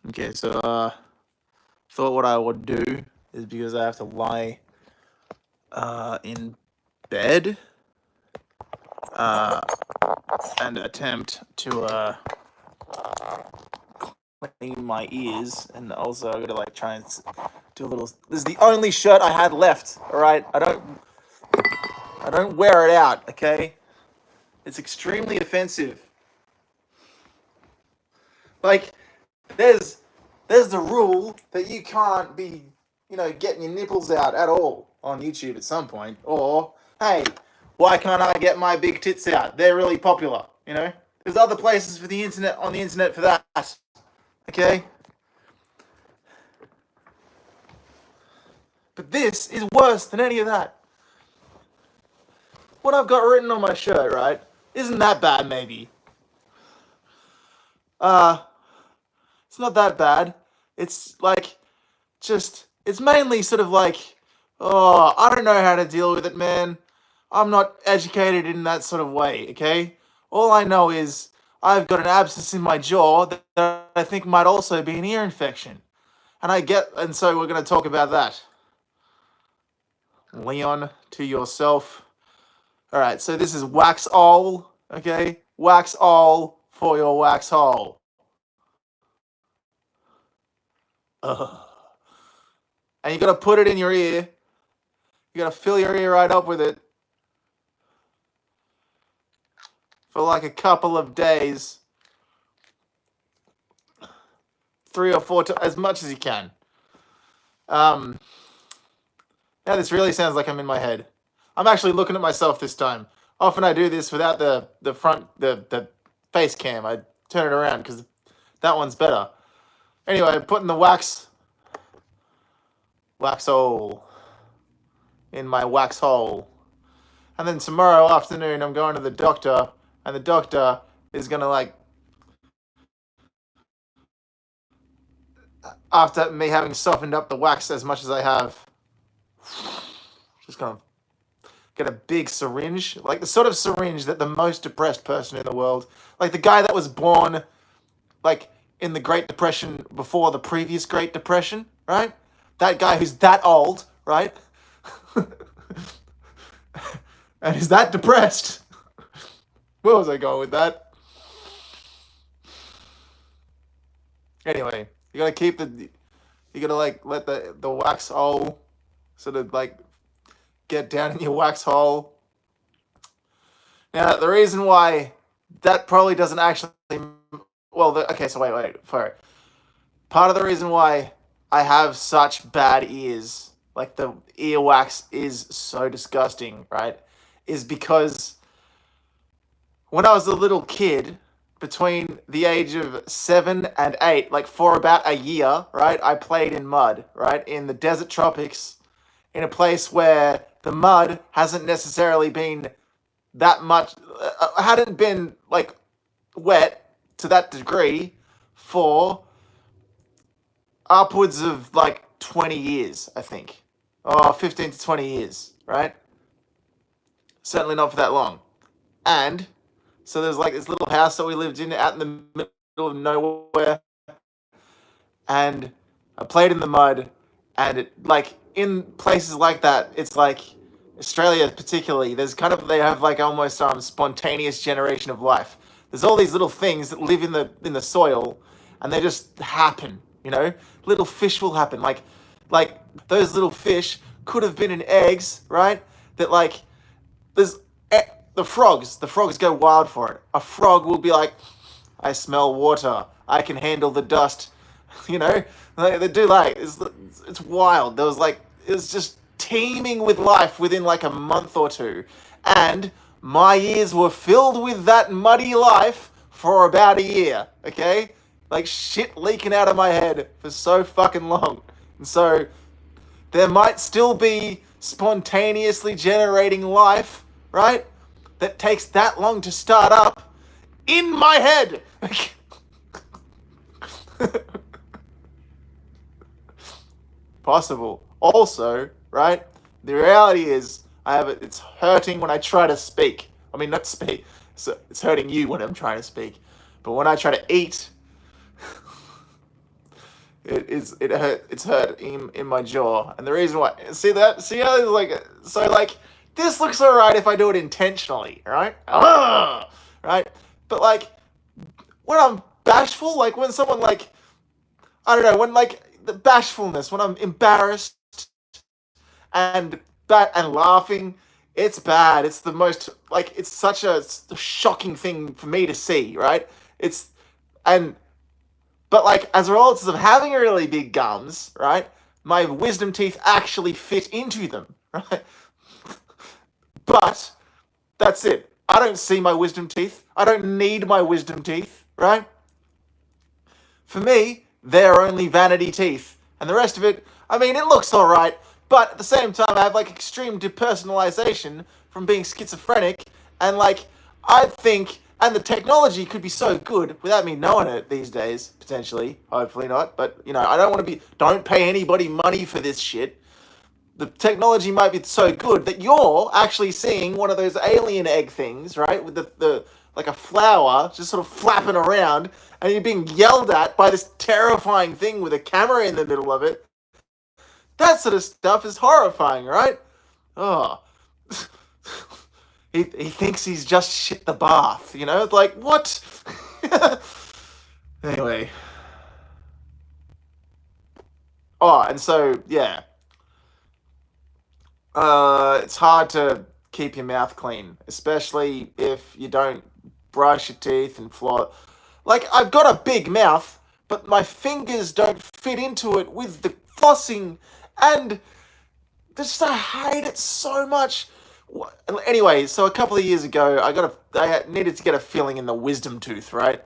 Okay, so thought what I would do is, because I have to lie in bed and attempt to clean my ears, and also I gotta like try and do a little. This is the only shirt I had left. All right, I don't wear it out. Okay, it's extremely offensive. Like, there's there's the rule that you can't be, getting your nipples out at all on YouTube at some point. Or, hey, why can't I get my big tits out? They're really popular, There's other places for the internet on the internet for that. Okay? But this is worse than any of that. What I've got written on my shirt, right? Isn't that bad, maybe? Uh, it's not that bad. It's like, it's mainly sort of like, oh, I don't know how to deal with it, man. I'm not educated in that sort of way, okay? All I know is I've got an abscess in my jaw that I think might also be an ear infection. And so we're going to talk about that. Leon, to yourself. All right, so this is waxsol, okay? Waxsol for your wax hole. Ugh. And you got to put it in your ear. You got to fill your ear right up with it for like a couple of days. 3 or 4 times, as much as you can. Now this really sounds like I'm in my head. I'm actually looking at myself this time. Often I do this without the front, the face cam. I turn it around because that one's better. Anyway, I'm putting the waxsol in my wax hole. And then tomorrow afternoon I'm going to the doctor, and the doctor is gonna, like, after me having softened up the wax as much as I have, just gonna get a big syringe, like the sort of syringe that the most depressed person in the world, like the guy that was born, like, in the Great Depression before the previous Great Depression, right? That guy who's that old, right? And is that depressed. Where was I going with that? Anyway, you gotta like let the wax hole sort of like get down in your wax hole. Now, the reason why that probably doesn't actually, okay, so wait, sorry. Part of the reason why I have such bad ears, like the earwax is so disgusting, right, is because when I was a little kid, between the age of 7 and 8, like for about a year, right, I played in mud, right, in the desert tropics, in a place where the mud hasn't necessarily been that much, hadn't been like wet to that degree for upwards of like 20 years, I think. 15 to 20 years, right? Certainly not for that long. And so there's like this little house that we lived in out in the middle of nowhere. And I played in the mud. And like in places like that, it's like Australia particularly, they have like almost spontaneous generation of life. There's all these little things that live in the soil, and they just happen, Little fish will happen. Like those little fish could have been in eggs, right? That like there's the frogs. The frogs go wild for it. A frog will be like, I smell water. I can handle the dust. They do like it's wild. It was just teeming with life within like a month or two, and my ears were filled with that muddy life for about a year. Okay, like shit leaking out of my head for so fucking long, and so there might still be spontaneously generating life, right? That takes that long to start up in my head. Possible. Also, right? The reality is, it's hurting when I try to speak. I mean, not speak. So it's hurting you when I'm trying to speak. But when I try to eat, It's hurt in my jaw, and the reason why, see how it's like, so like this looks alright if I do it intentionally, right? Right, but like when I'm bashful, like when someone like, I don't know, when like the bashfulness, when I'm embarrassed and and laughing, it's bad. It's the most like, it's such a shocking thing for me to see, right? It's and But like as a result of having really big gums, right? My wisdom teeth actually fit into them, right? But that's it. I don't see my wisdom teeth. I don't need my wisdom teeth, right? For me, they're only vanity teeth. And the rest of it, I mean, it looks alright, but at the same time, I have like extreme depersonalization from being schizophrenic, and like, I think, and the technology could be so good without me knowing it these days, potentially. Hopefully not, but you know, I don't want to be, don't pay anybody money for this shit. The technology might be so good that you're actually seeing one of those alien egg things, right? With the like a flower just sort of flapping around, and you're being yelled at by this terrifying thing with a camera in the middle of it. That sort of stuff is horrifying, right? Oh. He thinks he's just shit the bath, you know? It's like, what? Anyway. Oh, and so, yeah. It's hard to keep your mouth clean, especially if you don't brush your teeth and floss. Like, I've got a big mouth, but my fingers don't fit into it with the flossing, and just I hate it so much. Anyway, so a couple of years ago, I needed to get a filling in the wisdom tooth, right?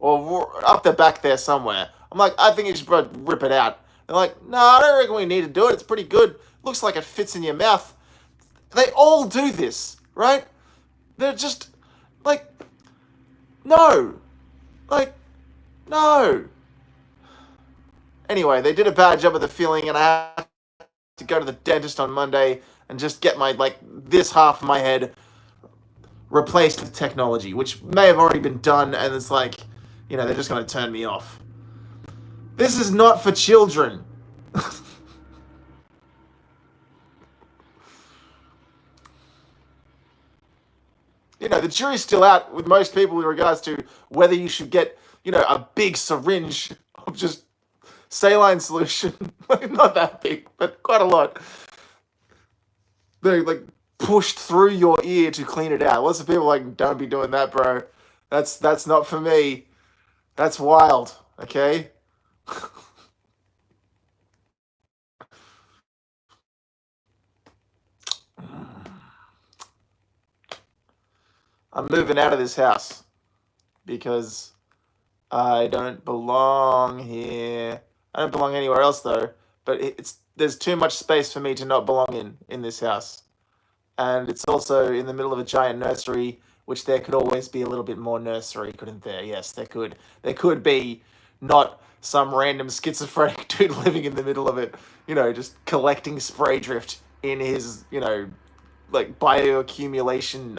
Or up the back there somewhere. I'm like, I think you should probably rip it out. They're like, no, I don't reckon we need to do it. It's pretty good. Looks like it fits in your mouth. They all do this, right? They're just like, no, like, no. Anyway, they did a bad job of the filling, and I have to go to the dentist on Monday and just get my like this half of my head replaced with technology, which may have already been done, and it's like, you know, they're just going to turn me off. This is not for children. You know, the jury's still out with most people in regards to whether you should get, you know, a big syringe of just saline solution. Not that big, but quite a lot. They like pushed through your ear to clean it out. Lots of people are like, don't be doing that, bro. That's not for me. That's wild. Okay. I'm moving out of this house because I don't belong here. I don't belong anywhere else though. But it's there's too much space for me to not belong in this house, and it's also in the middle of a giant nursery, which there could always be a little bit more nursery, couldn't there? Yes, there could. There could be not some random schizophrenic dude living in the middle of it, you know, just collecting spray drift in his, you know, like bioaccumulation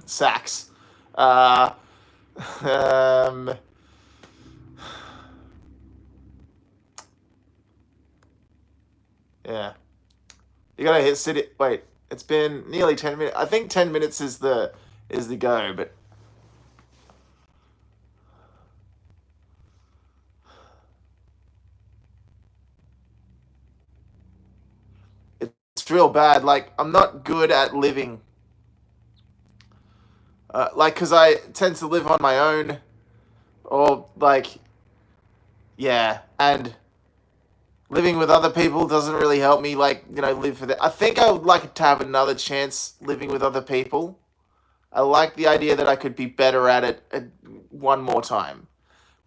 sacks. Uh, um, yeah. You gotta hit city. Wait, it's been nearly 10 minutes. I think 10 minutes is the go, but it's real bad. Like I'm not good at living. Like, cause I tend to live on my own, or like, yeah, and living with other people doesn't really help me. Like, you know, live for that. I think I would like to have another chance living with other people. I like the idea that I could be better at it one more time.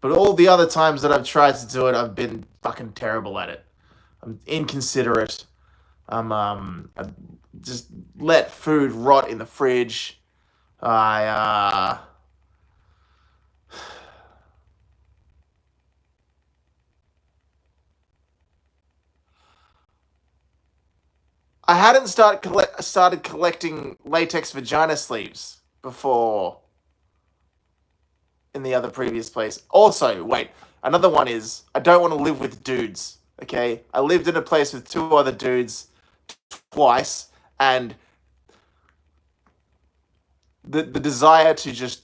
But all the other times that I've tried to do it, I've been fucking terrible at it. I'm inconsiderate. I just let food rot in the fridge. I I hadn't started collecting latex vagina sleeves before in the other previous place. Also, wait, Another one is I don't want to live with dudes. Okay, I lived in a place with 2 other dudes twice, and the desire to just,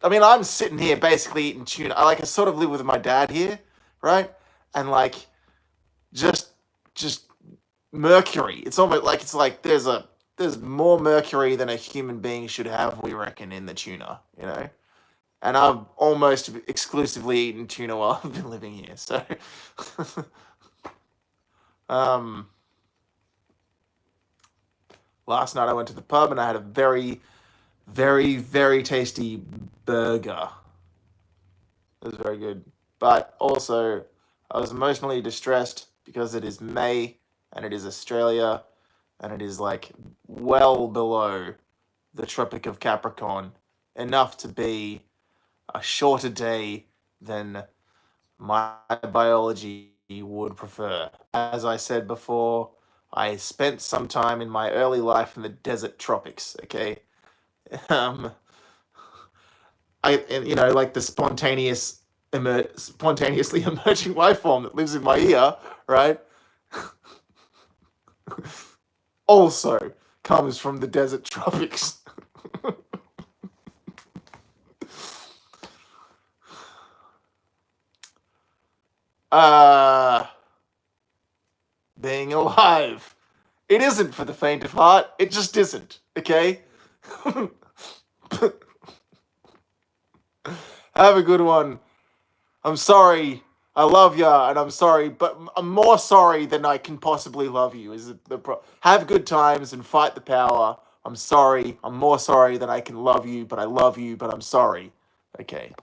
I mean, I'm sitting here basically eating tuna. I sort of live with my dad here, right? And just mercury. It's almost like there's more mercury than a human being should have, we reckon, in the tuna, you know? And I've almost exclusively eaten tuna while I've been living here. So last night I went to the pub and I had a very, very, very tasty burger. It was very good. But also, I was emotionally distressed because it is May and it is Australia and it is well below the Tropic of Capricorn, enough to be a shorter day than my biology would prefer. As I said before, I spent some time in my early life in the desert tropics, okay? The spontaneously emerging life form that lives in my ear, right? Also comes from the desert tropics. Being alive. It isn't for the faint of heart. It just isn't, okay? Have a good one. I'm sorry. I love ya, and I'm sorry, but I'm more sorry than I can possibly love you. Have good times and fight the power. I'm sorry. I'm more sorry than I can love you, but I love you, but I'm sorry. Okay.